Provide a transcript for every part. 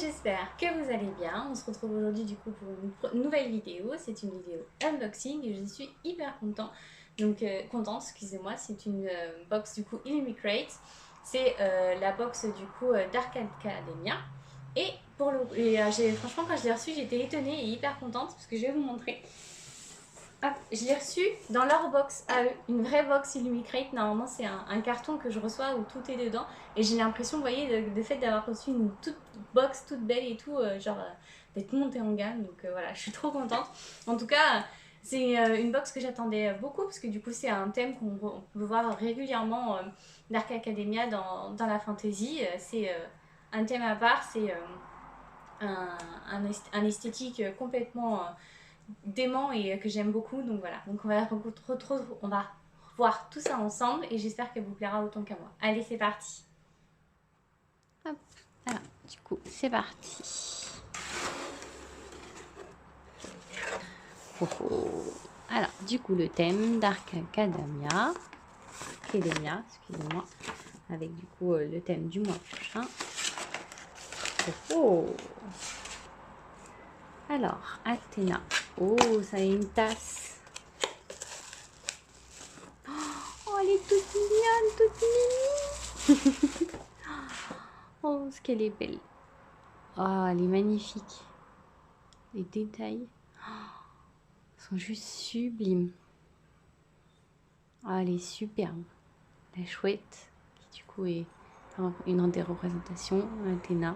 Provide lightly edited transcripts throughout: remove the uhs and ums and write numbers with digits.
j'espère que vous allez bien. On se retrouve aujourd'hui du coup pour une nouvelle vidéo. C'est une vidéo unboxing et je suis hyper contente, excusez-moi. C'est une box du coup Illuminate. C'est la box du coup Dark Academia. Et franchement quand je l'ai reçue, j'étais étonnée et hyper contente parce que je vais vous montrer. Hop, je l'ai reçu dans leur box à eux, une vraie box Illuminate. Normalement, c'est un carton que je reçois où tout est dedans. Et j'ai l'impression, vous voyez, le fait d'avoir reçu une toute box toute belle et tout, d'être montée en gamme. Donc voilà, je suis trop contente. En tout cas, c'est une box que j'attendais beaucoup parce que du coup, c'est un thème qu'on peut voir régulièrement Dark Academia dans la fantasy. C'est un thème à part, c'est un esthétique complètement dément et que j'aime beaucoup. Donc voilà, donc on va voir tout ça ensemble et j'espère qu'elle vous plaira autant qu'à moi. Allez, c'est parti. Hop, alors du coup c'est parti. Alors du coup le thème Dark Academia, excusez-moi, avec du coup le thème du mois prochain. Alors Athéna, ça a une tasse. Oh, elle est toute mignonne, toute mimi. Oh, ce qu'elle est belle. Oh, elle est magnifique. Les détails sont juste sublimes. Oh, elle est superbe. La chouette, qui du coup est une des représentations, Athéna.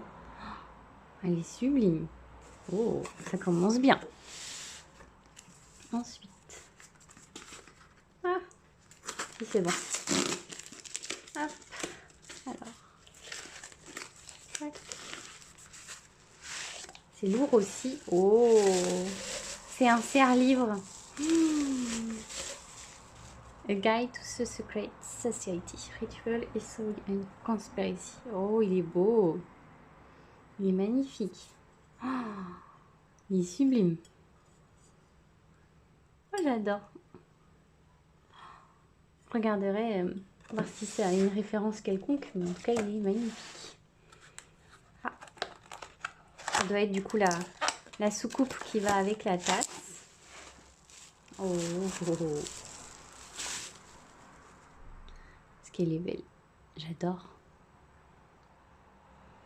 Elle est sublime. Oh, ça commence bien. Ensuite. Ah, si c'est bon. Hop. Alors. Ouais. C'est lourd aussi. Oh, c'est un serre-livre. A Guide to the Secret Society, Ritual, History and Conspiracy. Oh, il est beau. Il est magnifique. Oh, il est sublime. Oh, j'adore. Je regarderai voir si ça a une référence quelconque, mais en tout cas, il est magnifique. Ah. Ça doit être du coup la soucoupe qui va avec la tasse. Oh. Est-ce qu'elle est belle? J'adore.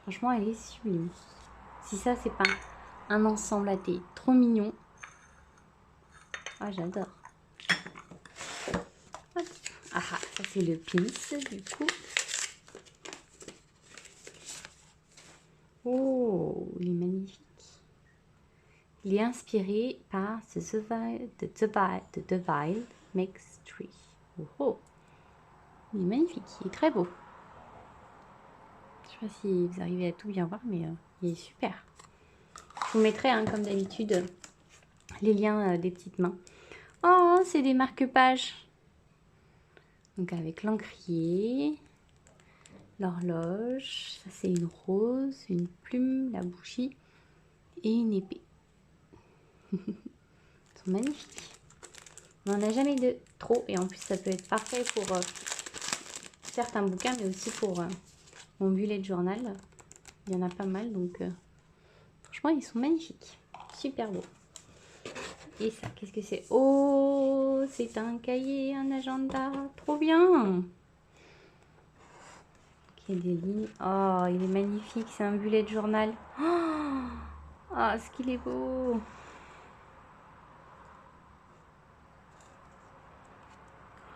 Franchement, elle est sublime. Si ça, c'est pas un ensemble à thé trop mignon. Ah, j'adore. Ah, ça c'est le pince du coup. Oh, il est magnifique. Il est inspiré par The Wild Makes Tree. Oh, il est magnifique, il est très beau. Je sais pas si vous arrivez à tout bien voir, mais il est super. Je vous mettrai, hein, comme d'habitude, les liens des petites mains. Oh, c'est des marque-pages. Donc avec l'encrier, l'horloge, ça c'est une rose, une plume, la bougie et une épée. Ils sont magnifiques. On n'en a jamais de trop et en plus ça peut être parfait pour certains bouquins mais aussi pour mon bullet journal. Il y en a pas mal donc franchement ils sont magnifiques. Super beaux. Et ça, qu'est-ce que c'est? Oh, c'est un cahier, un agenda, trop bien! Il y a des lignes. Oh, il est magnifique, c'est un bullet journal. Oh, ce qu'il est beau!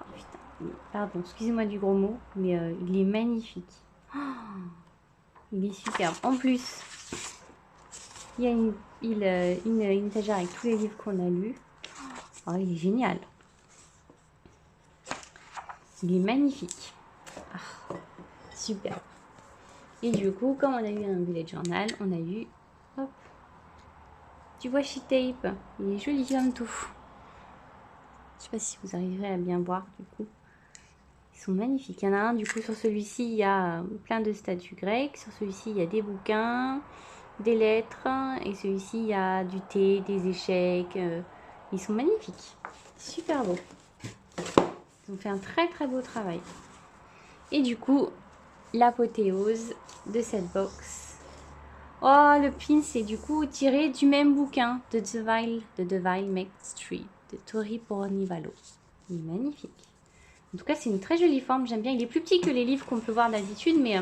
Oh, putain, pardon, excusez-moi du gros mot, mais il est magnifique. Oh, il est superbe. En plus, il y a une étagère avec tous les livres qu'on a lus. Oh, il est génial. Il est magnifique. Ah, super. Et du coup, comme on a eu un bullet journal, on a eu hop, du washi tape. Il est joli comme tout. Je sais pas si vous arriverez à bien voir du coup. Ils sont magnifiques. Il y en a un du coup sur celui-ci, il y a plein de statues grecques. Sur celui-ci, il y a des bouquins, des lettres. Et celui-ci, il y a du thé, des échecs. Ils sont magnifiques. Super beaux. Ils ont fait un très très beau travail. Et du coup, l'apothéose de cette box. Oh, le pin, c'est du coup tiré du même bouquin, de Devil May Street, de Tori Bornivalo. Il est magnifique. En tout cas, c'est une très jolie forme, j'aime bien. Il est plus petit que les livres qu'on peut voir d'habitude, mais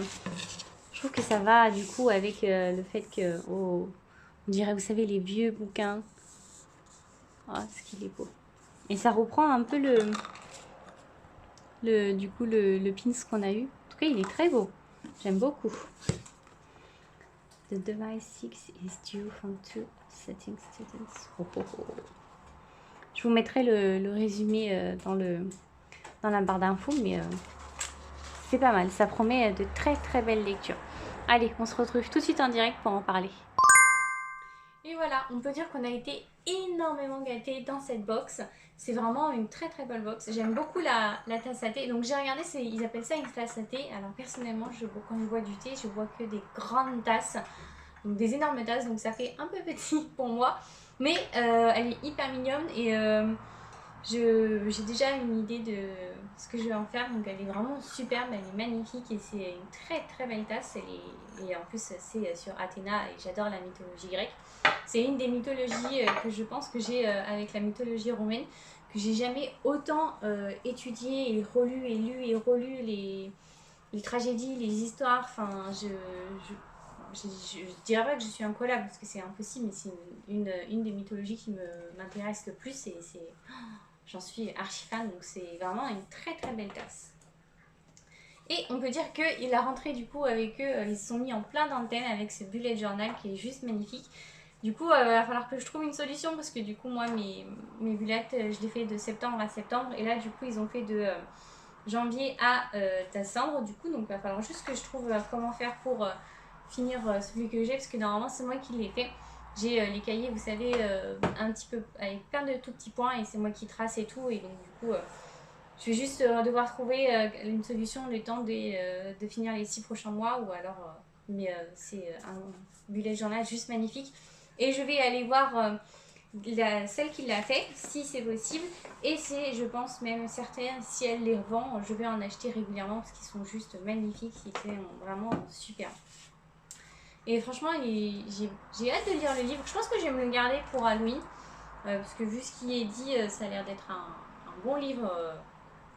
je trouve que ça va du coup avec le fait que, oh, on dirait, vous savez, les vieux bouquins. Oh, ce qu'il est beau. Et ça reprend un peu du coup, le pins qu'on a eu. En tout cas, il est très beau. J'aime beaucoup. The device 6 is due from 2 setting students. Oh, oh, oh. Je vous mettrai le résumé dans la barre d'infos, mais c'est pas mal. Ça promet de très très belles lectures. Allez, on se retrouve tout de suite en direct pour en parler. Et voilà, on peut dire qu'on a été énormément gâtés dans cette box. C'est vraiment une très très belle box. J'aime beaucoup la tasse à thé. Donc j'ai regardé, ils appellent ça une tasse à thé. Alors personnellement, quand je bois du thé, je bois que des grandes tasses. Donc des énormes tasses, donc ça fait un peu petit pour moi. Mais elle est hyper mignonne et j'ai déjà une idée de ce que je vais en faire. Donc elle est vraiment superbe, elle est magnifique et c'est une très très belle tasse. Et en plus c'est sur Athéna et j'adore la mythologie grecque. C'est une des mythologies que je pense que j'ai avec la mythologie romaine, que j'ai jamais autant étudié et relu et lu et relu les tragédies, les histoires. Enfin, je dirais pas que je suis incollable parce que c'est impossible, mais c'est une des mythologies qui m'intéresse le plus et j'en suis archi fan, donc c'est vraiment une très très belle tasse. Et on peut dire que la rentrée du coup avec eux, ils se sont mis en plein d'antennes avec ce bullet journal qui est juste magnifique. Du coup, il va falloir que je trouve une solution parce que du coup, moi, mes bullets, je les fais de septembre à septembre. Et là, du coup, ils ont fait de janvier à décembre. Du coup, donc il va falloir juste que je trouve comment faire pour finir celui que j'ai parce que normalement, c'est moi qui l'ai fait. J'ai les cahiers, vous savez, un petit peu avec plein de tout petits points et c'est moi qui trace et tout. Et donc, du coup, je vais juste devoir trouver une solution le temps de finir les 6 prochains mois ou alors. Mais c'est un bullet journal juste magnifique. Et je vais aller voir celle qui l'a fait, si c'est possible. Et c'est, je pense, même certaines, si elle les revend, je vais en acheter régulièrement parce qu'ils sont juste magnifiques. Ils sont vraiment super. Et franchement, j'ai hâte de lire le livre. Je pense que je vais me le garder pour Halloween. Parce que vu ce qui est dit, ça a l'air d'être un bon livre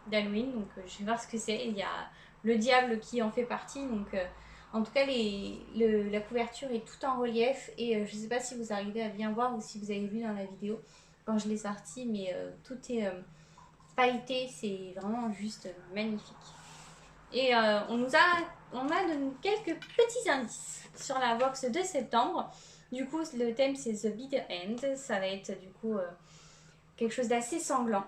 d'Halloween. Donc je vais voir ce que c'est. Il y a le diable qui en fait partie. Donc en tout cas, la couverture est tout en relief et je ne sais pas si vous arrivez à bien voir ou si vous avez vu dans la vidéo quand je l'ai sorti, mais tout est pailleté, c'est vraiment juste magnifique. Et on a quelques petits indices sur la box de septembre. Du coup, le thème c'est The Bitter End, ça va être du coup quelque chose d'assez sanglant.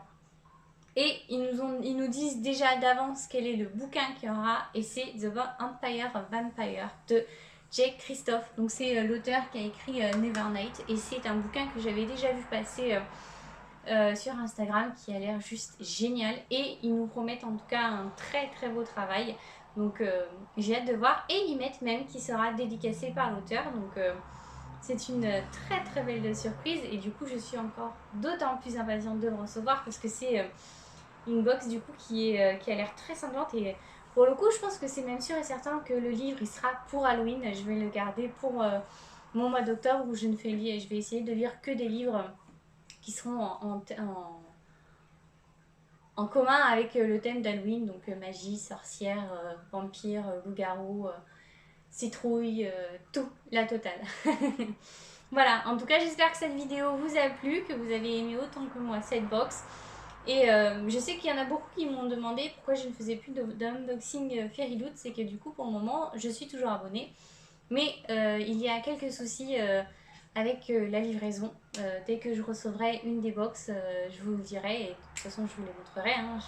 Et ils nous disent déjà d'avance quel est le bouquin qu'il y aura. Et c'est The Empire Vampire de Jake Christophe. Donc c'est l'auteur qui a écrit Nevernight. Et c'est un bouquin que j'avais déjà vu passer sur Instagram qui a l'air juste génial. Et ils nous promettent en tout cas un très très beau travail. Donc j'ai hâte de voir. Et ils mettent même qu'il sera dédicacé par l'auteur. Donc c'est une très très belle surprise. Et du coup je suis encore d'autant plus impatiente de le recevoir parce que c'est une box du coup qui a l'air très sanglante et pour le coup je pense que c'est même sûr et certain que le livre il sera pour Halloween. Je vais le garder pour mon mois d'octobre où je vais essayer de lire que des livres qui seront en commun avec le thème d'Halloween, donc magie, sorcière, vampire, loup-garou, citrouille, tout, la totale. Voilà, en tout cas j'espère que cette vidéo vous a plu, que vous avez aimé autant que moi cette box. Et je sais qu'il y en a beaucoup qui m'ont demandé pourquoi je ne faisais plus d'unboxing Fairyloot. C'est que du coup pour le moment je suis toujours abonnée. Mais il y a quelques soucis avec la livraison. Dès que je recevrai une des box, je vous le dirai. Et de toute façon je vous les montrerai. Hein.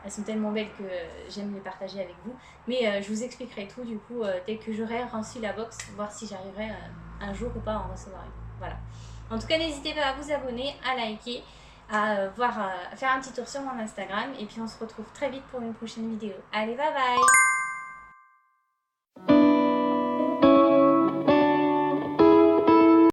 Elles sont tellement belles que j'aime les partager avec vous. Mais je vous expliquerai tout du coup dès que j'aurai reçu la box. Voir si j'arriverai un jour ou pas à en recevoir une. Voilà. En tout cas n'hésitez pas à vous abonner, à liker, à faire un petit tour sur mon Instagram et puis on se retrouve très vite pour une prochaine vidéo. Allez, bye bye!